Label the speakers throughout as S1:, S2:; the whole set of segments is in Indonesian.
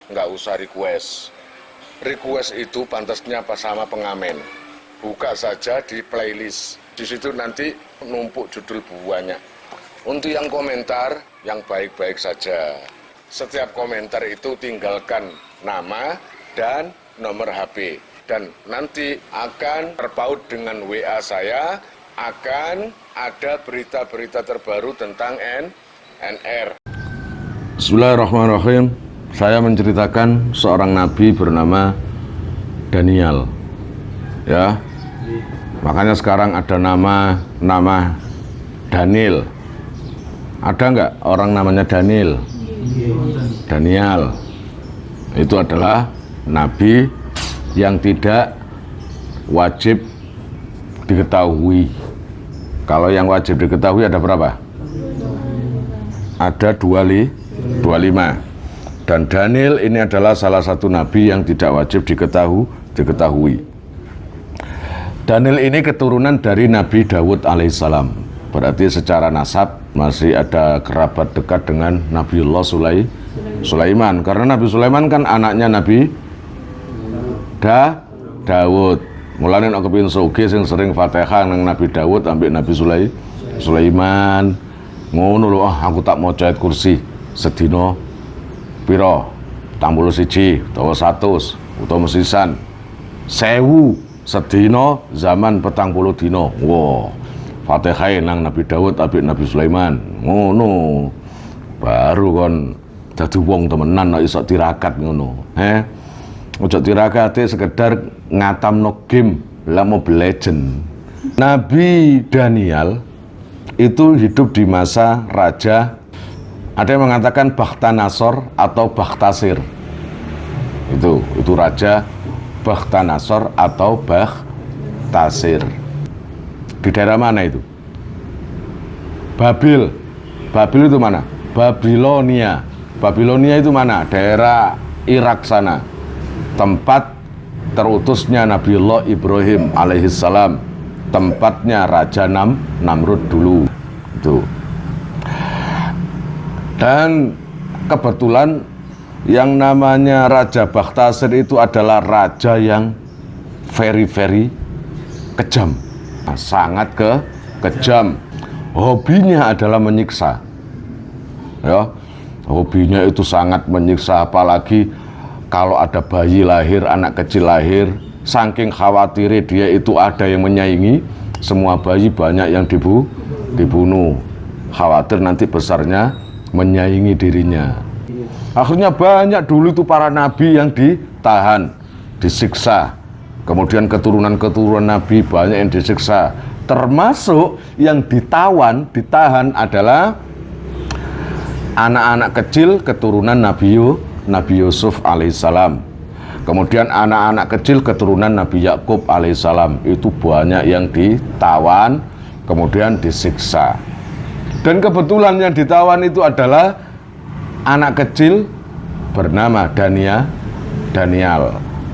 S1: nggak usah request. Request itu pantasnya pas sama pengamen. Buka saja di playlist. Di situ nanti numpuk judul banyak. Untuk yang komentar, yang baik-baik saja. Setiap komentar itu tinggalkan nama dan nomor HP. Dan nanti akan terpaut dengan WA saya, akan ada berita-berita terbaru tentang NR. Bismillahirrahmanirrahim. Saya menceritakan seorang nabi bernama Daniel. Ya. Makanya sekarang ada nama Daniel. Ada nggak orang namanya Daniel? Daniel. Itu adalah nabi yang tidak wajib diketahui. Kalau yang wajib diketahui ada berapa? Ada 25. Dan Daniel ini adalah salah satu nabi yang tidak wajib diketahui. Daniel ini keturunan dari Nabi Daud alaihissalam. Berarti secara nasab masih ada kerabat dekat dengan Nabiullah Sulaiman. Karena Nabi Sulaiman kan anaknya Nabi Daud. Mulane nek kepengin sugih sing sering Fatihah nang Nabi Daud ambek Nabi Sulaiman. Ngono lho, aku tak maca ayat kursi sedina pira? 41 utawa 100 utawa mesisan 1000 sedina zaman 40 dina. Wah, Fatihah nang Nabi Daud ambek Nabi Sulaiman. Ngono. Baru kon dadi wong temenan nek iso tirakat ngono. Ojo tirakate sekedar ngatamno game lah Mobile Legend. Nabi Daniel itu hidup di masa raja, ada yang mengatakan Bakhtanasor atau Bakhtasir. Itu raja Bakhtanasor atau Bakhtasir. Di daerah mana itu? Babil itu mana? Babilonia. Babilonia itu mana? Daerah Irak sana. Tempat terutusnya Nabiullah Ibrahim alaihissalam. Tempatnya Raja Namrud dulu. Itu. Dan kebetulan yang namanya Raja Bakhtasir itu adalah raja yang very kejam. Sangat kejam. Hobinya adalah menyiksa. Ya. Hobinya itu sangat menyiksa, apalagi kalau ada bayi lahir, anak kecil lahir, saking khawatirnya dia itu ada yang menyaingi, semua bayi banyak yang dibunuh. Khawatir nanti besarnya menyaingi dirinya. Akhirnya banyak dulu itu para nabi yang ditahan, disiksa. Kemudian keturunan nabi banyak yang disiksa. Termasuk yang ditahan adalah anak-anak kecil keturunan Nabi Yusuf alaihissalam. Kemudian anak-anak kecil keturunan Nabi Yakub alaihissalam. Itu banyak yang ditawan, kemudian disiksa. Dan kebetulan yang ditawan itu adalah anak kecil bernama Daniel.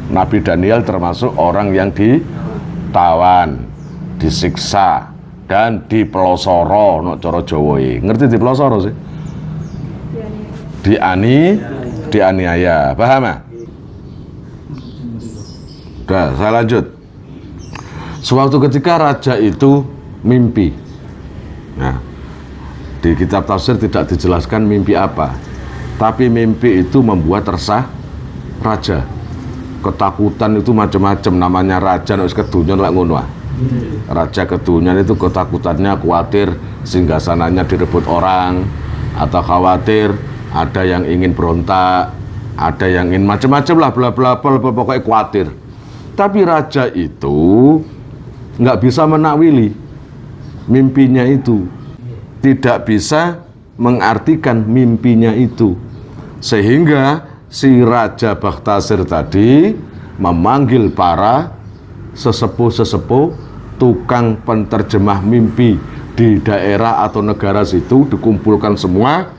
S1: Nabi Daniel termasuk orang yang ditawan, disiksa, dan dipelosoro. No cara Jawa. Ngerti dipelosoro sih? Dianiaya. Paham ya? Udah, saya lanjut. Suatu ketika raja itu mimpi. Nah, di kitab tafsir tidak dijelaskan mimpi apa, tapi mimpi itu membuat resah raja. Ketakutan itu macam-macam, namanya raja nek kedunyan lak ngono. Raja kedunyan itu ketakutannya khawatir singgasananya direbut orang, atau khawatir ada yang ingin berontak, ada yang ingin macam-macam lah, bla bla bla, pokoknya khawatir. Tapi raja itu nggak bisa menakwili mimpinya itu, tidak bisa mengartikan mimpinya itu, sehingga si Raja Bakhtasir tadi memanggil para sesepuh-sesepuh tukang penterjemah mimpi di daerah atau negara situ, dikumpulkan semua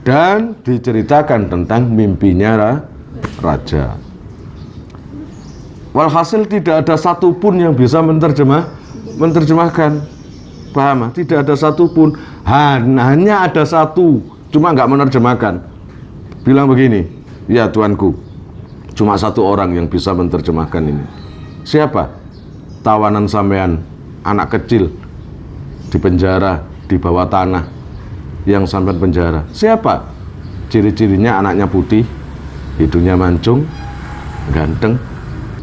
S1: dan diceritakan tentang mimpinya raja. Walhasil tidak ada satupun yang bisa menerjemahkan. Paham? Tidak ada satupun. Hanya ada satu, cuma nggak menerjemahkan. Bilang begini, Ya Tuanku, cuma satu orang yang bisa menerjemahkan ini. Siapa? Tawanan sampean, anak kecil di penjara, di bawah tanah, yang sampean penjara. Siapa? Ciri-cirinya anaknya putih, hidungnya mancung, ganteng.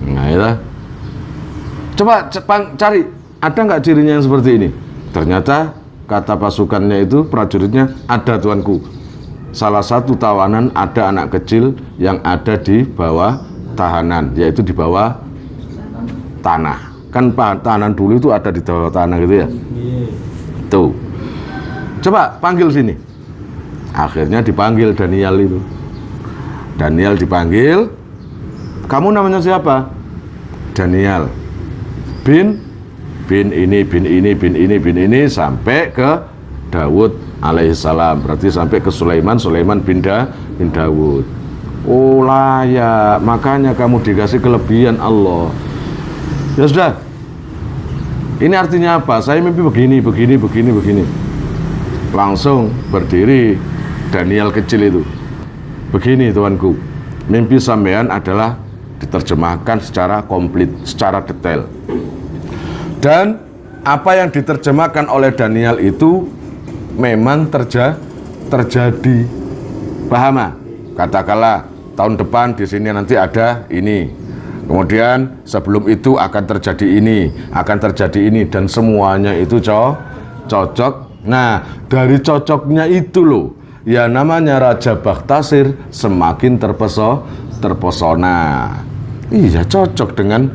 S1: Nah, ya. Coba cari, ada nggak cirinya yang seperti ini? Ternyata kata pasukannya itu, prajuritnya, ada Tuanku. Salah satu tawanan ada anak kecil yang ada di bawah tahanan, yaitu di bawah tanah. Kan tahanan dulu itu ada di bawah tanah gitu ya. Tuh. Coba panggil sini. Akhirnya dipanggil Daniel itu. Daniel dipanggil. Kamu namanya siapa? Daniel. Bin ini sampai ke Daud alaihissalam. Berarti sampai ke Sulaiman bin Daud. Oh layak, makanya kamu dikasih kelebihan Allah. Ya sudah. Ini artinya apa? Saya mimpi begini. Langsung berdiri Daniel kecil itu. Begini Tuanku, mimpi sampean adalah diterjemahkan secara komplit, secara detail. Dan apa yang diterjemahkan oleh Daniel itu memang terjadi. Paham? Katakanlah tahun depan di sini nanti ada ini. Kemudian sebelum itu akan terjadi ini, dan semuanya itu cocok. Nah, dari cocoknya itu loh, ya namanya Raja Bakhtasir semakin terpesona. Iya, cocok dengan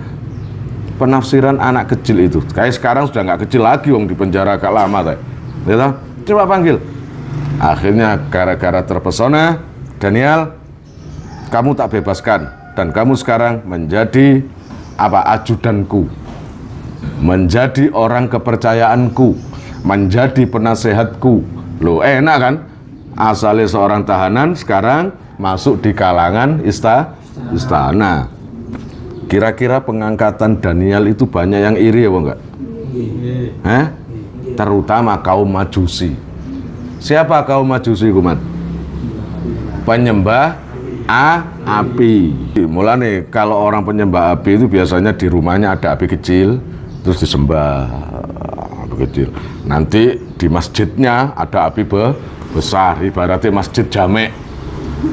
S1: penafsiran anak kecil itu. Kayak sekarang sudah nggak kecil lagi, wong di penjara agak lama teh. Ya, coba panggil. Akhirnya gara-gara terpesona, Daniel, kamu tak bebaskan dan kamu sekarang menjadi ajudanku, menjadi orang kepercayaanku, menjadi penasehatku. Loh, enak kan? Asalnya seorang tahanan sekarang masuk di kalangan istana. Kira-kira pengangkatan Daniel itu banyak yang iri ya, enggak? Terutama kaum Majusi. Siapa kaum Majusi, Kumat? Penyembah api. Mulane kalau orang penyembah api itu biasanya di rumahnya ada api kecil, terus disembah api kecil. Nanti di masjidnya ada api besar, ibaratnya masjid jamek.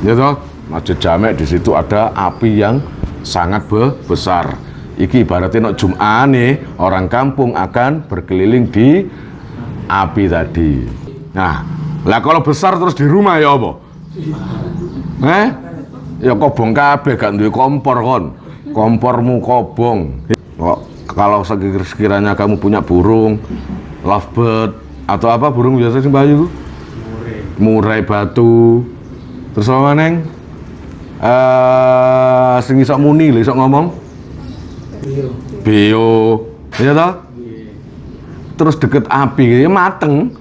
S1: Gitu? Masjid jamek, di situ ada api yang sangat besar. Iki ibaratnya nok Jum'ane, orang kampung akan berkeliling di api tadi. Nah, lah kalau besar terus di rumah ya apa? Ya kobong kabeh, gak duwe kompor kon. Kompormu kobong. Kalau sekiranya kamu punya burung, lovebird atau apa burung biasa sing bayu? Murai batu. Terus apa neng? Sing iso muni lho, iso ngomong? Bio. Iya toh? Terus deket api ya mateng.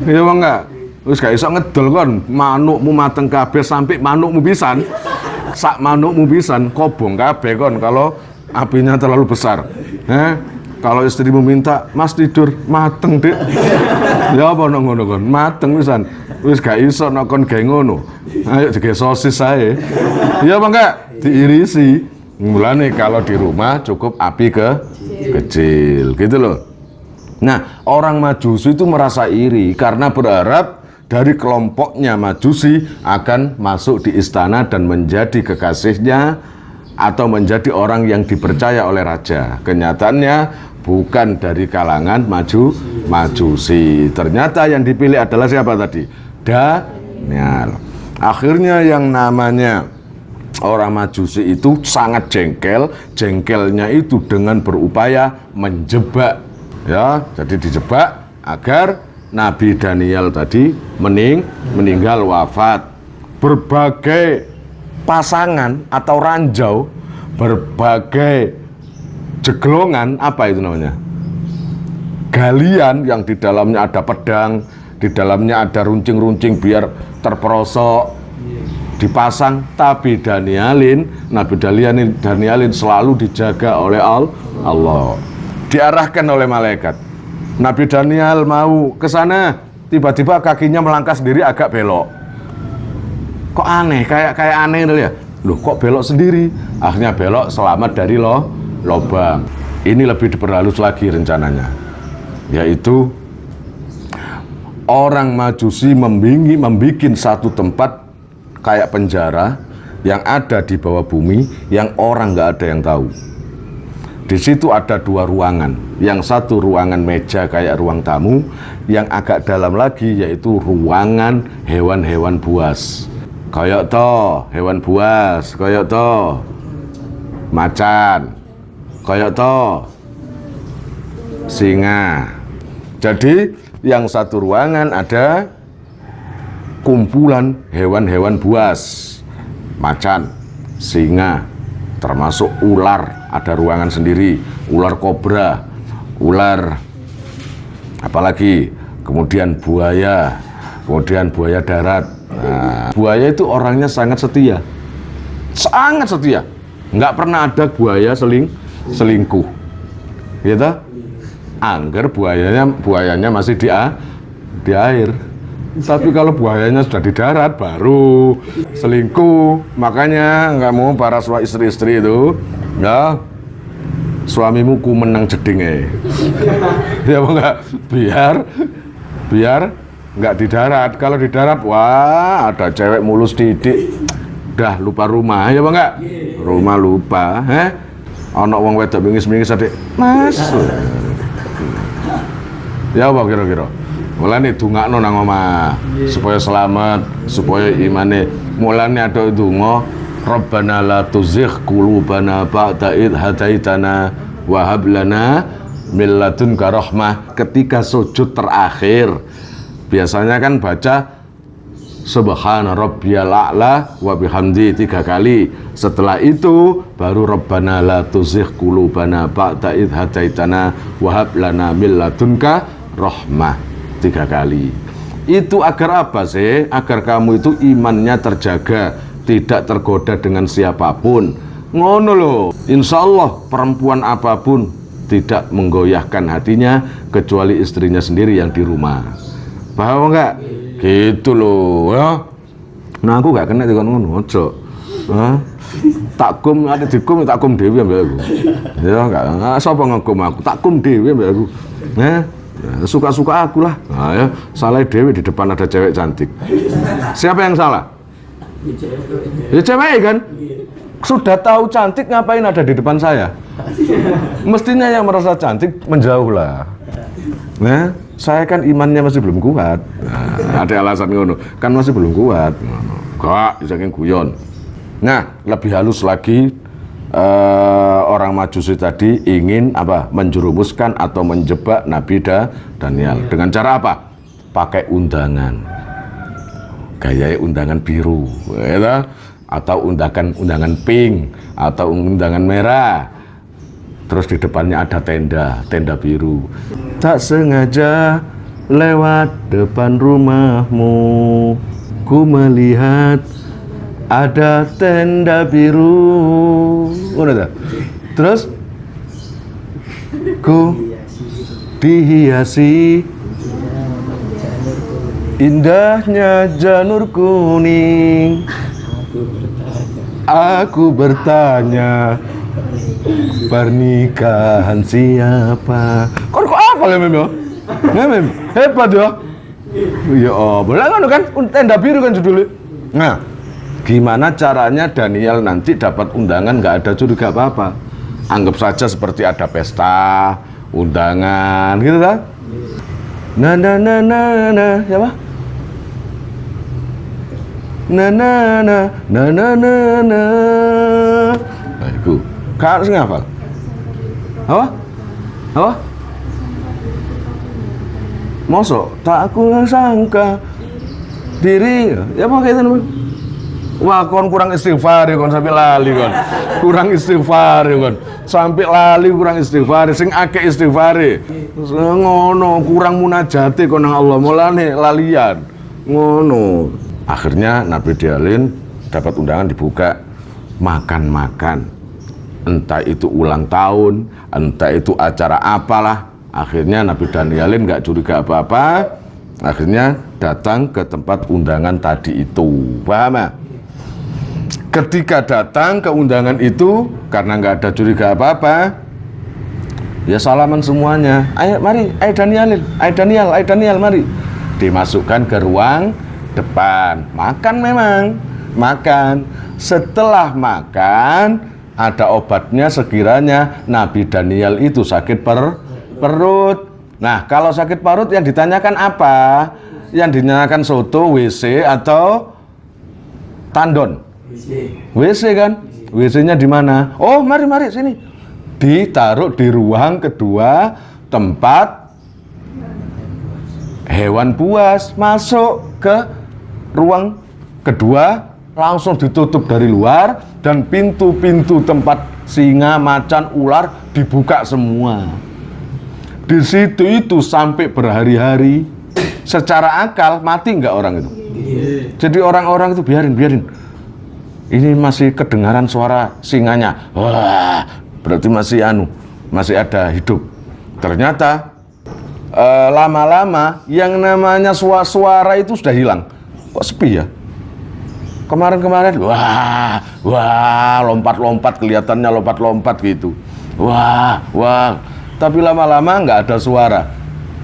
S1: Iya apa enggak? Wis gak iso ngedol kon, manukmu mateng kabeh sampai manukmu pisan. Sak manukmu pisan kobong kabeh kon kalau apinya terlalu besar. Kalau istrimu minta, "Mas tidur," mateng, Dik. Ya apa ngono kon? Mateng pisan. Wis gak iso nek kon gawe ngono. Ayo dige sosis ae. Ya apa enggak? Diirisi. Mulane kalau di rumah cukup api kecil, gitu loh. Nah, orang Majusi itu merasa iri karena berharap dari kelompoknya Majusi akan masuk di istana dan menjadi kekasihnya atau menjadi orang yang dipercaya oleh raja. Kenyataannya bukan dari kalangan Majusi. Ternyata yang dipilih adalah siapa tadi? Daniel. Akhirnya yang namanya orang Majusi itu sangat jengkel. Jengkelnya itu dengan berupaya menjebak. Ya, jadi dijebak agar Nabi Daniel tadi meninggal wafat. Berbagai pasangan atau ranjau, berbagai jeglongan, apa itu namanya? Galian yang di dalamnya ada pedang, di dalamnya ada runcing-runcing biar terperosok, dipasang. Tapi Nabi Danielin selalu dijaga oleh Allah, diarahkan oleh malaikat. Nabi Daniel mau ke sana, tiba-tiba kakinya melangkah sendiri agak belok. kok aneh, kayak aneh gitu ya. Loh kok belok sendiri? Akhirnya belok selamat dari lobang. Ini lebih diperhalus lagi rencananya, yaitu orang Majusi membikin satu tempat kayak penjara yang ada di bawah bumi, yang orang nggak ada yang tahu. Di situ ada 2 ruangan, yang satu ruangan meja kayak ruang tamu, yang agak dalam lagi yaitu ruangan hewan-hewan buas. Kayak to hewan buas, kayak to macan, kayak to singa. Jadi yang satu ruangan ada kumpulan hewan-hewan buas, macan, singa, termasuk ular, ada ruangan sendiri, ular kobra, ular apalagi, kemudian buaya darat. Nah, buaya itu orangnya sangat setia, nggak pernah ada buaya selingkuh, gitu. Angger buayanya masih di air. Tapi kalau buayanya sudah di darat baru selingkuh. Makanya nggak mau para istri-istri itu, ya suamimu ku menang jeding ya enggak, biar nggak di darat. Kalau di darat, wah ada cewek mulus didik, dah lupa rumah ya enggak, rumah lupa. Ono wong wedok bingis-bingis adik, Mas. Ya apa kira-kira? Mulane dungakno nang omah supaya selamat, supaya imane. Mulane ada donga, Rabbana la tuzigh qulubana ba'da idh hadaitana wa hab lana min ladunka rahmah. Ketika sujud terakhir biasanya kan baca Subhana rabbiyal a'la wa bihamdi 3 kali. Setelah itu baru Rabbana la tuzigh qulubana ba'da idh hadaitana wa hab lana min ladunka rahmah 3 kali. Itu agar apa sih? Agar kamu itu imannya terjaga, tidak tergoda dengan siapapun. Ngono loh. Insya Allah perempuan apapun tidak menggoyahkan hatinya kecuali istrinya sendiri yang di rumah. Paham enggak? Gitu loh ya. Nah aku gak kena dikon ngono ojo. Takum ada dikum takum dewi ambek aku. Ya enggak sapa ngegum aku, takum dewi ambek aku. Suka-suka aku lah. Nah, ya, salah dewi di depan ada cewek cantik. Siapa yang salah? Ya cewek kan? Sudah tahu cantik ngapain ada di depan saya? Mestinya yang merasa cantik menjauh lah. Nah, saya kan imannya masih belum kuat. Nah, ada alasan ngono, kan masih belum kuat. Gak, saking guyon. Nah, lebih halus lagi, orang Majusi tadi ingin apa? Menjerumuskan atau menjebak Nabi Daniel dengan cara apa? Pakai undangan, gaya undangan biru, ya, atau undangan pink, atau undangan merah. Terus di depannya ada tenda biru. Tak sengaja lewat depan rumahmu, ku melihat ada tenda biru. Udah tak? Terus ku dihiasi indahnya janur kuning. Aku bertanya, pernikahan siapa? Kok apa ya Mem? Mem, hebat ya. Ya boleh kan tenda biru kan judulnya. Nah, gimana caranya Daniel nanti dapat undangan nggak ada curiga apa-apa? Anggap saja seperti ada pesta, undangan gitu kan? Nah, siapa? Nah. Nah, itu. Kak harus ngafal. Apa? Mosok tak aku sangka diri ya apa kayak itu. Wah, kurang istighfar ya kon sampai lali kon. Kurang istighfar ya kon. Sampai lali kurang istighfar, sing akeh istighfar. Ngono, kurang munajate kon nang Allah, mulane lalian. Ngono. Akhirnya Nabi Daniel dapat undangan dibuka makan-makan. Entah itu ulang tahun, entah itu acara apalah. Akhirnya Nabi Daniel nggak curiga apa-apa. Akhirnya datang ke tempat undangan tadi itu. Paham ya? Ketika datang ke undangan itu, karena nggak ada curiga apa-apa, ya salaman semuanya. Ayo mari, ayo Daniel, mari. Dimasukkan ke ruang depan. Makan memang, makan. Setelah makan, ada obatnya sekiranya Nabi Daniel itu sakit perut. Nah, kalau sakit perut yang ditanyakan apa? Yang ditanyakan soto, WC atau tandon? WC kan? WC-nya di mana? Oh, mari sini. Ditaruh di ruang kedua tempat hewan buas. Masuk ke ruang kedua, langsung ditutup dari luar dan pintu-pintu tempat singa, macan, ular dibuka semua. Di situ itu sampai berhari-hari. Secara akal mati nggak orang itu? Jadi orang-orang itu biarin. Ini masih kedengaran suara singanya. Wah, berarti masih ada hidup. Ternyata lama-lama yang namanya suara itu sudah hilang. Kok sepi ya? Kemarin wah, lompat-lompat, kelihatannya lompat-lompat gitu. Wah. Tapi lama-lama nggak ada suara.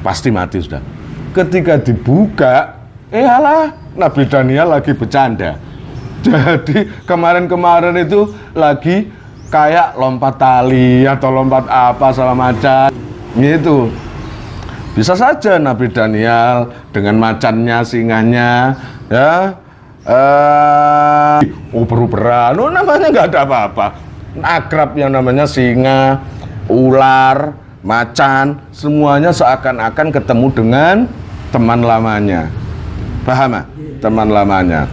S1: Pasti mati sudah. Ketika dibuka, alah, Nabi Daniel lagi bercanda. Jadi kemarin itu lagi kayak lompat tali atau lompat apa segala macam gitu. Bisa saja Nabi Daniel dengan macannya, singanya, ya, uber-uberan, namanya nggak ada apa-apa. Akrab yang namanya singa, ular, macan, semuanya seakan-akan ketemu dengan teman lamanya. Paham? Teman lamanya.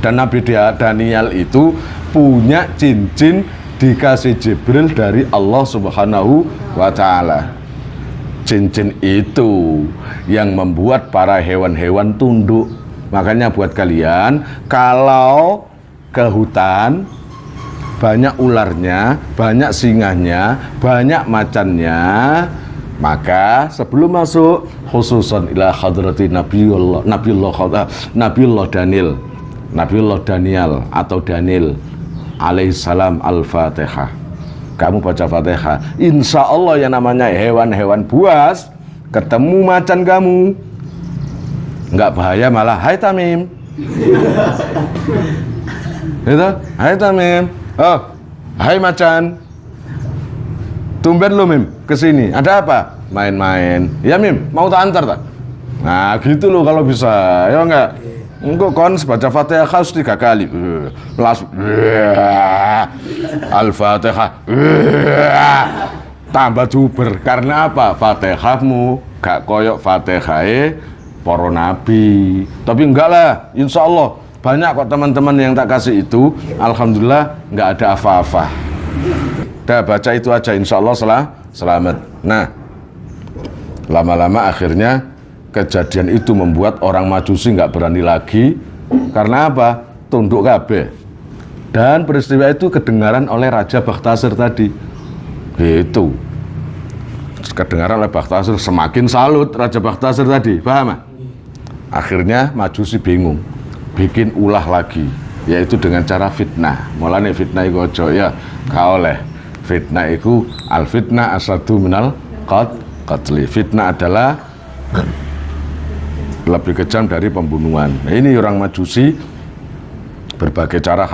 S1: Dan Nabi Daniel itu punya cincin dikasih Jibril dari Allah Subhanahu wa Ta'ala. Cincin itu yang membuat para hewan-hewan tunduk. Makanya buat kalian, kalau ke hutan banyak ularnya, banyak singanya, banyak macannya, maka sebelum masuk khususan ila hadrati Nabiullah Daniel atau Daniel alaihissalam al-Fatihah. Kamu baca Fatihah, insya Allah yang namanya hewan-hewan buas ketemu macan kamu nggak bahaya, malah hai Tamim. Itu, hai Tamim. Oh, hai macan. Tumben lu Mim kesini, ada apa? Main-main. Ya Mim, mau tak antar tak? Nah gitu loh kalau bisa, ya enggak? Engkau kon baca Fatihah harus 3 kali. Langsung Al-Fatihah. Tambah juber. Karena apa? Fatihahmu gak koyok Fatihah para nabi. Tapi enggak lah, insya Allah banyak kok teman-teman yang tak kasih itu. Alhamdulillah nggak ada apa-apa. Dah baca itu aja, insya Allah selamat. Nah, lama-lama akhirnya kejadian itu membuat orang Majusi nggak berani lagi. Karena apa? Tunduk kabeh. Dan peristiwa itu kedengaran oleh Raja Bakhtasir tadi. Gitu. Kedengaran oleh Bakhtasir, semakin salut Raja Bakhtasir tadi. Paham? Akhirnya Majusi bingung, bikin ulah lagi, yaitu dengan cara fitnah. Mulane fitnah iku aja ya gak oleh. Fitnah iku al fitnah asadu minal qatli. Fitnah adalah lebih kejam dari pembunuhan. Nah, ini orang Majusi berbagai cara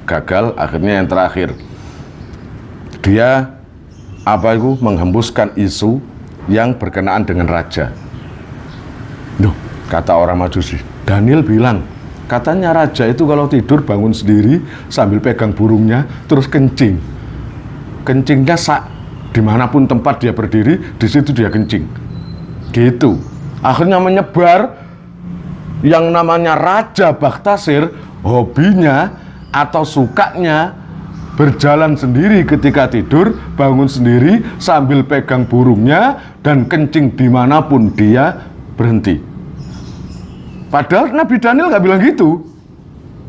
S1: gagal. Akhirnya yang terakhir dia menghembuskan isu yang berkenaan dengan raja. Duh, kata orang Majusi, Daniel bilang katanya raja itu kalau tidur bangun sendiri sambil pegang burungnya terus kencing. Kencingnya dimanapun tempat dia berdiri, di situ dia kencing. Gitu. Akhirnya menyebar yang namanya Raja Bakhtasir, hobinya atau sukanya berjalan sendiri ketika tidur, bangun sendiri sambil pegang burungnya dan kencing dimanapun dia berhenti. Padahal Nabi Daniel nggak bilang gitu,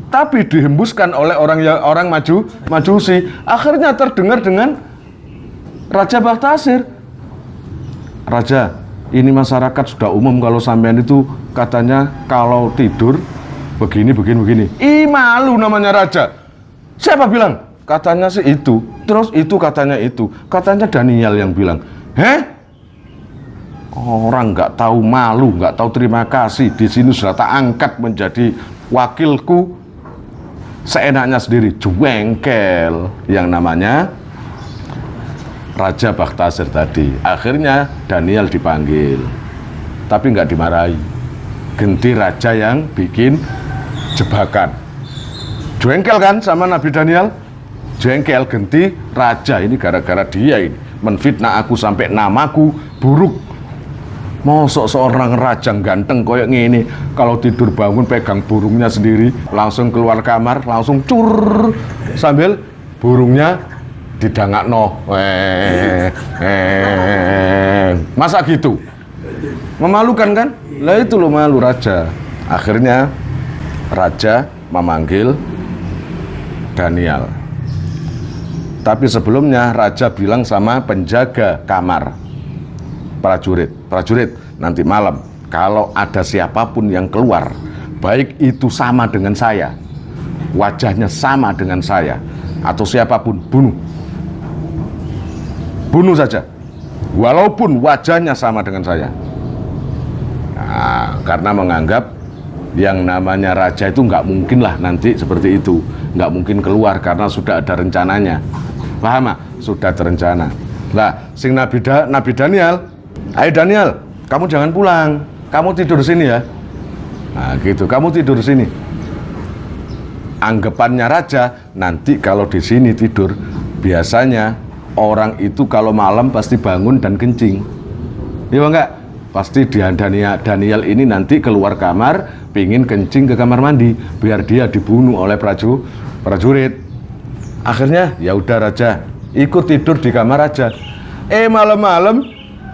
S1: tapi dihembuskan oleh orang Majusi. Akhirnya terdengar dengan Raja Bakhtasir. Raja, ini masyarakat sudah umum kalau sampean itu katanya kalau tidur begini. Ih, malu namanya raja. Siapa bilang? Katanya sih itu. Terus itu katanya itu. Katanya Daniel yang bilang. Orang nggak tahu malu, nggak tahu terima kasih. Di sini sudah tak angkat menjadi wakilku. Seenaknya sendiri, jengkel. Yang namanya Raja Bakhtasir tadi. Akhirnya Daniel dipanggil, tapi nggak dimarahi. Ganti raja yang bikin jebakan. Jengkel kan sama Nabi Daniel? Jengkel, ganti raja. Ini gara-gara dia ini menfitnah aku sampai namaku buruk. Mosok seorang raja ganteng koyok ngene, kalau tidur bangun pegang burungnya sendiri, langsung keluar kamar, langsung cur, sambil burungnya didangakno. Masa gitu? Memalukan kan? Lah itu lo malu raja. Akhirnya raja memanggil Daniel. Tapi sebelumnya raja bilang sama penjaga kamar, prajurit, nanti malam kalau ada siapapun yang keluar, baik itu sama dengan saya, wajahnya sama dengan saya, atau siapapun, bunuh saja, walaupun wajahnya sama dengan saya. Nah, karena menganggap yang namanya raja itu nggak mungkin lah nanti seperti itu, nggak mungkin keluar karena sudah ada rencananya. Paham? Sudah terencana. Lah, sing Nabi Daniel, ayo Daniel, kamu jangan pulang, kamu tidur sini ya. Nah gitu, kamu tidur sini. Anggapannya raja, nanti kalau di sini tidur, biasanya orang itu kalau malam pasti bangun dan kencing. Iya enggak? Pasti Daniel ini nanti keluar kamar, pingin kencing ke kamar mandi, biar dia dibunuh oleh prajurit. Akhirnya ya udah raja, ikut tidur di kamar raja. Malam-malam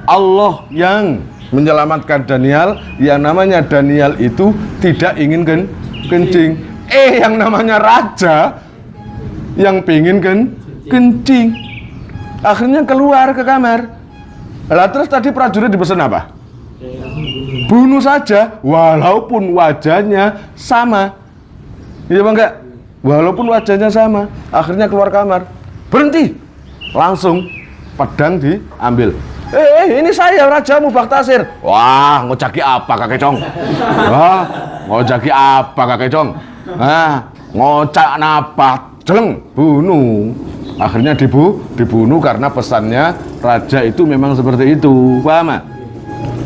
S1: Allah yang menyelamatkan Daniel. Yang namanya Daniel itu tidak ingin kencing. Yang namanya raja yang pingin kencing. Akhirnya keluar ke kamar. Lah terus tadi prajurit dipesan apa? Bunuh saja walaupun wajahnya sama. Iya bang enggak? Walaupun wajahnya sama. Akhirnya keluar kamar. Berhenti. Langsung pedang diambil. Ini saya rajamu Bakhtasir. Wah, ngojaki apa kakek cong? Wah, ngojaki apa kakek cong? Ngocak napa? Jeleng, bunuh. Akhirnya dibunuh karena pesannya raja itu memang seperti itu. Paham?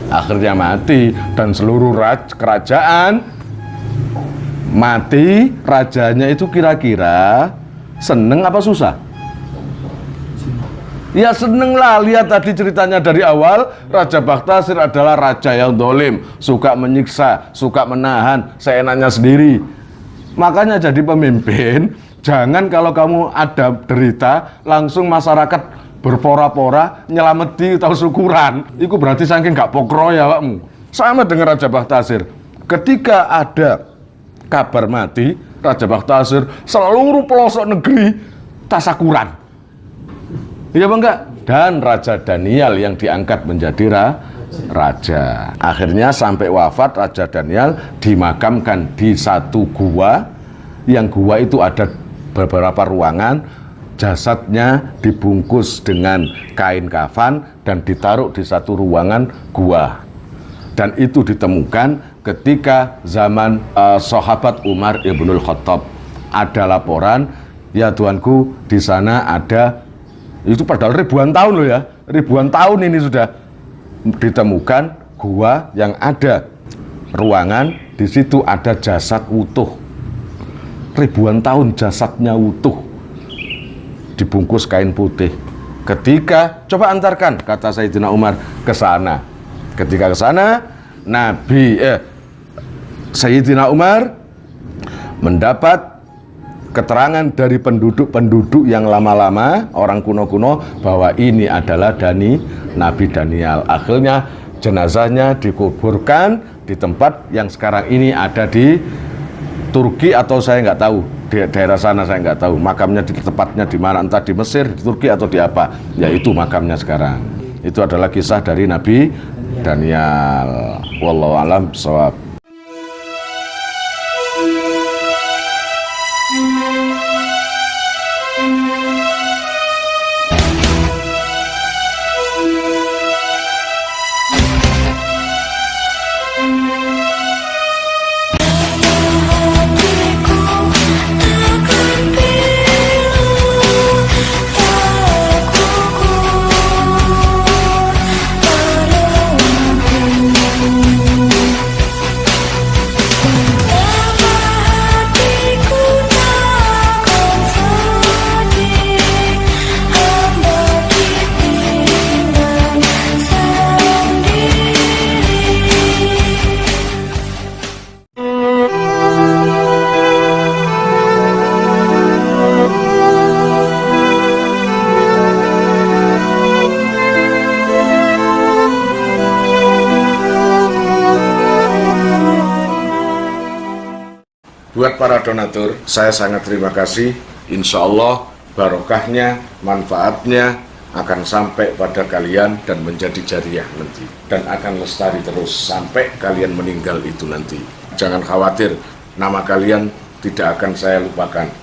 S1: Akhirnya mati dan seluruh kerajaan mati. Rajanya itu kira-kira seneng apa susah? Ya seneng lah, lihat tadi ceritanya dari awal. Raja Bakhtasir adalah raja yang dolim, suka menyiksa, suka menahan seenaknya sendiri. Makanya jadi pemimpin, jangan kalau kamu ada derita langsung masyarakat berpora-pora nyelameti atau syukuran. Itu berarti saking gak pokro ya wakmu. Sama dengan Raja Bakhtasir, ketika ada kabar mati Raja Bakhtasir, seluruh pelosok negeri tasakuran. Iya bang enggak? Dan Raja Daniel yang diangkat menjadi raja. Akhirnya sampai wafat Raja Daniel dimakamkan di satu gua. Yang gua itu ada beberapa ruangan. Jasadnya dibungkus dengan kain kafan dan ditaruh di satu ruangan gua. Dan itu ditemukan ketika zaman sahabat Umar ibnul Khattab. Ada laporan, ya tuanku, di sana ada, itu padahal ribuan tahun loh ya, ribuan tahun ini sudah ditemukan gua yang ada ruangan, di situ ada jasad utuh. Ribuan tahun jasadnya utuh, dibungkus kain putih. Ketika coba antarkan, kata Sayyidina Umar, ke sana. Ketika ke sana, Sayyidina Umar mendapat keterangan dari penduduk-penduduk yang lama-lama, orang kuno-kuno, bahwa ini adalah Nabi Daniel. Akhirnya jenazahnya dikuburkan di tempat yang sekarang ini ada di Turki, atau saya nggak tahu, di daerah sana saya nggak tahu makamnya di tepatnya di mana, entah di Mesir, di Turki atau di apa, yaitu makamnya sekarang. Itu adalah kisah dari Nabi Danial. Wallahu a'lam bishawab. Buat para donatur, saya sangat terima kasih. Insya Allah barokahnya, manfaatnya akan sampai pada kalian dan menjadi jariah nanti. Dan akan lestari terus sampai kalian meninggal itu nanti. Jangan khawatir, nama kalian tidak akan saya lupakan.